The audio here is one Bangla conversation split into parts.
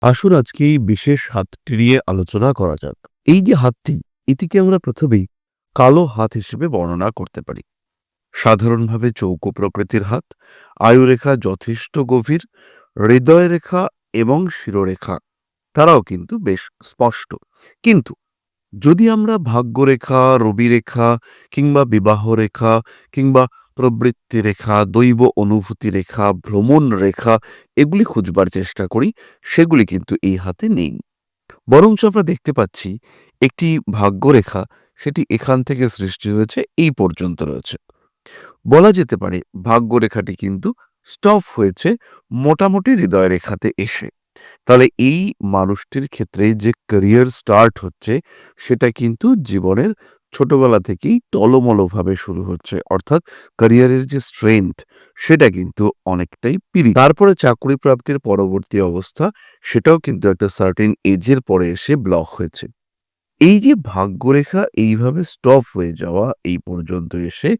আসুন আজকে এই বিশেষ হাতটি নিয়ে আলোচনা করা যাক। এই যে হাতটি, এটিকে আমরা প্রথমেই কালো হাত হিসেবে বর্ণনা করতে পারি। সাধারণভাবে চৌকো প্রকৃতির হাত, আয়ুরেখা যথেষ্ট গভীর, হৃদয় রেখা এবং শিরোরেখা তারাও কিন্তু বেশ স্পষ্ট। কিন্তু যদি আমরা ভাগ্যরেখা, রবিরেখা কিংবা বিবাহ রেখা কিংবা প্রবৃত্তি রেখা, দৈব অনুভূতি রেখা, ভ্রমণ রেখা এগুলি খুঁজবার চেষ্টা করি, সেগুলি কিন্তু এই হাতে নেই। বরঞ্চ আমরা দেখতে পাচ্ছি একটি ভাগ্যরেখা, সেটি এখান থেকে সৃষ্টি হয়েছে, এই পর্যন্ত রয়েছে। বলা যেতে পারে ভাগ্যরেখাটি কিন্তু স্টপ হয়েছে মোটামুটি হৃদয় রেখাতে এসে। তাহলে এই মানুষটির ক্ষেত্রে যে ক্যারিয়ার স্টার্ট হচ্ছে, সেটা কিন্তু জীবনের ছোটবেলা থেকেই টলমলভাবে শুরু হচ্ছে। অর্থাৎ ক্যারিয়ারের যে স্ট্রেংথ, সেটা কিন্তু অনেকটাই পিরিচ। তারপরে চাকরি প্রাপ্তির পরবর্তী অবস্থা, সেটাও কিন্তু একটা সার্টেন এজের পরে এসে ব্লক হয়েছে। এই যে ভাগ্যরেখা এইভাবে স্টপ হয়ে যাওয়া এই পর্যন্ত এসে,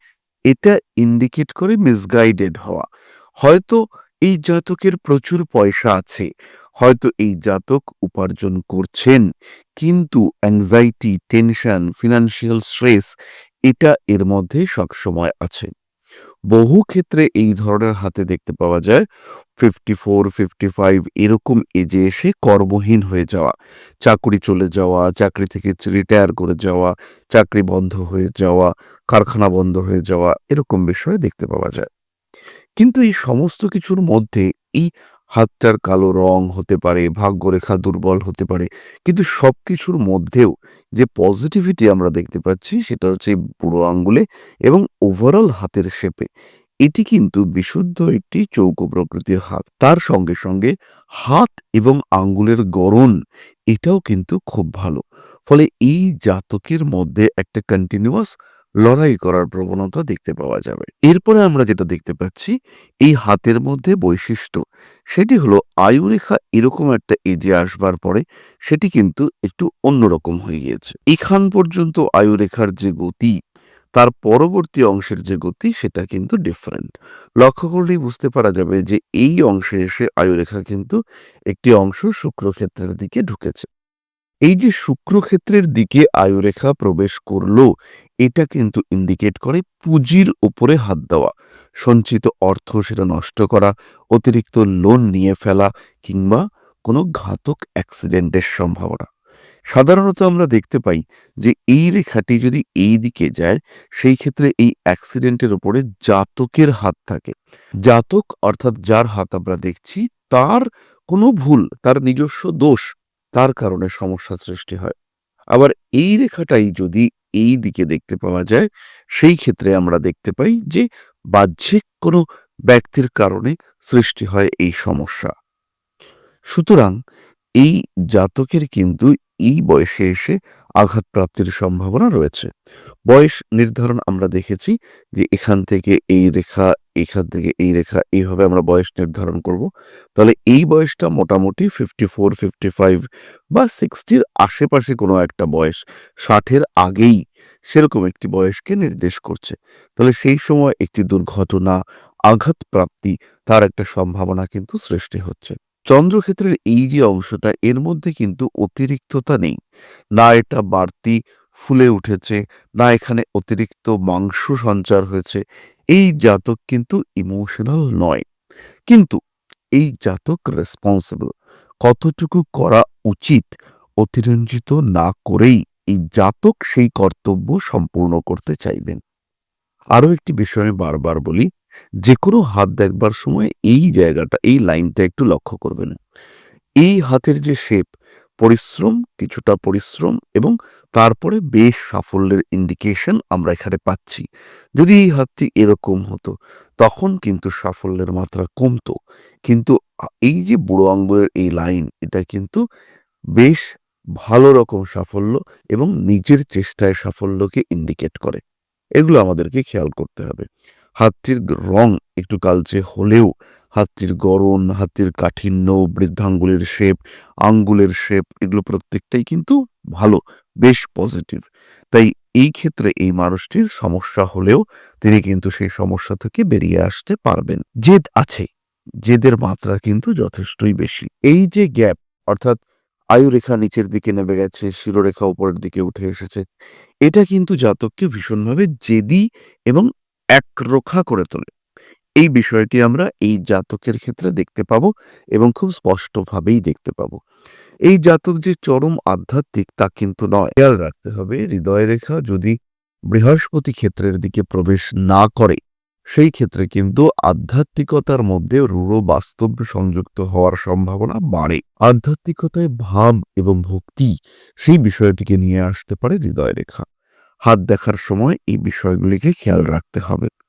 এটা ইন্ডিকেট করে মিসগাইডেড হওয়া। হয়তো এই জাতকের প্রচুর পয়সা আছে, হয়তো এই জাতক উপার্জন করছেন, কিন্তু অ্যাংজাইটি, টেনশন, ফিনান্সিয়াল স্ট্রেস এটা এর মধ্যে সবসময় আছে। বহু ক্ষেত্রে এই ধরনের হাতে দেখতে পাওয়া যায় 54, 55 এরকম এজে এসে কর্মহীন হয়ে যাওয়া, চাকরি চলে যাওয়া, চাকরি থেকে রিটায়ার করে যাওয়া, চাকরি বন্ধ হয়ে যাওয়া, কারখানা বন্ধ হয়ে যাওয়া, এরকম বিষয় দেখতে পাওয়া যায়। কিন্তু এই সমস্ত কিছুর মধ্যে এই হাতটার কালো রং হতে পারে, ভাগ্যরেখা দুর্বল হতে পারে, কিন্তু সবকিছুর মধ্যেও যে পজিটিভিটি আমরা দেখতে পাচ্ছি, সেটা হচ্ছে এই বুড়ো আঙ্গুলে এবং ওভারঅল হাতের শেপে। এটি কিন্তু বিশুদ্ধ একটি চৌকো প্রকৃতির হাত। তার সঙ্গে সঙ্গে হাত এবং আঙ্গুলের গড়ন এটাও কিন্তু খুব ভালো। ফলে এই জাতকের মধ্যে একটা কন্টিনিউয়াস লড়াই করার প্রবণতা দেখতে পাওয়া যাবে। এরপরে আমরা যেটা দেখতে পাচ্ছি, এই হাতের মধ্যে বৈশিষ্ট্য, সেটি হলো আয়ুরেখা এরকম একটা এজে আসবার পরে সেটি কিন্তু একটু অন্যরকম হয়ে গিয়েছে। এখান পর্যন্ত আয়ুরেখার যে গতি, তার পরবর্তী অংশের যে গতি, সেটা কিন্তু ডিফারেন্ট। লক্ষ্য করলেই বুঝতে পারা যাবে যে এই অংশে এসে আয়ুরেখা কিন্তু একটি অংশ শুক্রক্ষেত্রের দিকে ঢুকেছে। এই যে শুক্রক্ষেত্রের দিকে আয়ুরেখা প্রবেশ করলো, এটা কিন্তু ইন্ডিকেট করে পুঁজির উপরে হাত দেওয়া, সঞ্চিত অর্থ সেটা নষ্ট করা, অতিরিক্ত লোন নিয়ে ফেলা কিংবা কোনো ঘাতক অ্যাক্সিডেন্টের সম্ভাবনা। সাধারণত আমরা দেখতে পাই যে এই রেখাটি যদি এই দিকে যায়, সেই ক্ষেত্রে এই অ্যাক্সিডেন্টের উপরে জাতকের হাত থাকে। জাতক অর্থাৎ যার হাত আমরা দেখছি, তার কোনো ভুল, তার নিজস্ব দোষ, তার কারণে সমস্যা সৃষ্টি হয়। আবার এই রেখাটাই যদি এই দিকে দেখতে পাওয়া যায়, সেই ক্ষেত্রে আমরা দেখতে পাই যে বাহ্যিক কোনো ব্যক্তির কারণে সৃষ্টি হয় এই সমস্যা। সুতরাং এই জাতকের কিন্তু এই বয়সে এসে আঘাতপ্রাপ্তির সম্ভাবনা রয়েছে। বয়স নির্ধারণ আমরা দেখেছি যে এখান থেকে এই রেখা, এখান থেকে এই রেখা, এইভাবে আমরা বয়স নির্ধারণ করব। তাহলে এই বয়সটা মোটামুটি 54, 55 বা 60 এর আশেপাশে কোনো একটা বয়স, 60 এর আগেই সেরকম একটি বয়সকে নির্দেশ করছে। তাহলে সেই সময় একটি দুর্ঘটনা, আঘাতপ্রাপ্তি, তার একটা সম্ভাবনা কিন্তু সৃষ্টি হচ্ছে। চন্দ্রক্ষেত্রের এই যে অংশটা, এর মধ্যে কিন্তু অতিরিক্ততা নেই। না এটা বাড়তি ফুলে উঠেছে, না এখানে অতিরিক্ত মাংস সঞ্চার হয়েছে। এই জাতক কিন্তু ইমোশনাল নয়। কিন্তু এই জাতক রেসপন্সিবল। কতটুকু করা উচিত অতিরঞ্জিত না করেই এই জাতক সেই কর্তব্য সম্পূর্ণ করতে চাইবেন। আরো একটি বিষয় আমি বারবার বলি, যেকোনো হাত দেখবার সময় এই জায়গাটা, এই লাইনটা একটু লক্ষ্য করবেন। এই হাতের যে শেপ, পরিশ্রম, কিছুটা পরিশ্রম এবং তারপরে বেশ সাফল্যের ইন্ডিকেশন আমরা এখানে পাচ্ছি। যদি এই হাতটি এরকম হতো, তখন কিন্তু সাফল্যের মাত্রা কমতো। কিন্তু এই যে বুড়ো আঙ্গুলের এই লাইন, এটা কিন্তু বেশ ভালো রকম সাফল্য এবং নিজের চেষ্টায় সাফল্যকে ইন্ডিকেট করে। এগুলো আমাদেরকে খেয়াল করতে হবে। হাতটির রং একটু কালচে হলেও হাতটির গড়ন, হাতটির কাঠিন্য, বৃদ্ধাঙ্গুলের শেপ, আঙ্গুলের শেপ, এগুলো প্রত্যেকটাই কিন্তু ভালো, বেশ পজিটিভ। তাই এই ক্ষেত্রে এই মানুষটির সমস্যা হলেও তিনি কিন্তু সেই সমস্যা থেকে বেরিয়ে আসতে পারবেন। জেদ আছে, জেদের মাত্রা কিন্তু যথেষ্টই বেশি। এই যে গ্যাপ, অর্থাৎ আয়ুরেখা নিচের দিকে নেমে গেছে, শিরোরেখা উপরের দিকে উঠে এসেছে। এটা কিন্তু জাতককে ভীষণভাবে জেদি এবং একরোখা করে তোলে। এই বিষয়টি আমরা এই জাতকের ক্ষেত্রে দেখতে পাবো এবং খুব স্পষ্টভাবেই দেখতে পাবো। এই জাতক যে চরম আধ্যাত্মিক তা কিন্তু নয়। খেয়াল রাখতে হবে, হৃদয় রেখা যদি বৃহস্পতি ক্ষেত্রের দিকে প্রবেশ না করে, সেই ক্ষেত্রে কিন্তু আধ্যাত্মিকতার মধ্যে রূঢ় বাস্তব সংযুক্ত হওয়ার সম্ভাবনা বাড়ে। আধ্যাত্মিকতায় ভাব এবং ভক্তি সেই বিষয়টিকে নিয়ে আসতে পারে হৃদয় রেখা। হাত দেখার সময় এই বিষয়গুলিকে খেয়াল রাখতে হবে।